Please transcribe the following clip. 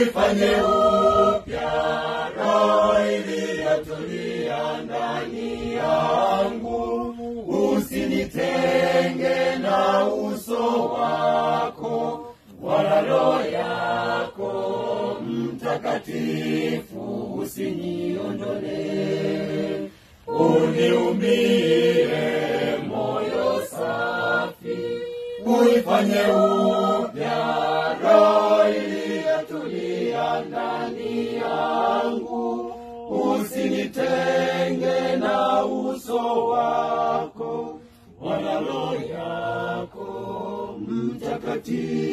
uifanye upya roho iliyotulia ndani yangu. Usinitenge na uso wako, wala Roho yako Mtakatifu usiniondole. Uniumbie moyo safi, uifanye upya roho iliyotulia ndani yangu. Usinitenge na uso wako, wala Roho yako Mtakatifu